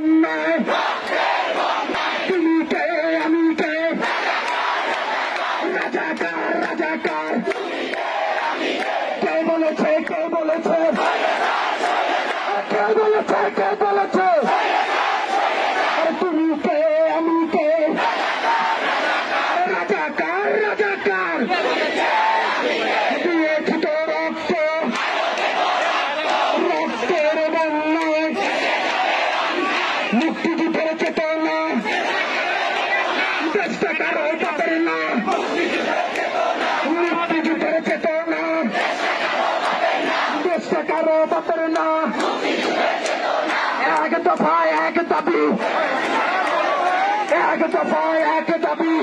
বন্যায় তুমি কে আমি কে রাজাকার রাজাকার কে বলেছে কে বলেছে কে বলেছে কে বলেছে তুমি কে আমি কে রাজাকার রাজাকার দিয়েছি তো রক্ত রক্তের বন্যায় মুক্তিযুদ্ধের চেতনা দেশটা কারো বাপের না মুক্তিযুদ্ধের চেতনা দেশটা কারো বাপের না এক দফায় এক দাবি এক দফায় এক দাবি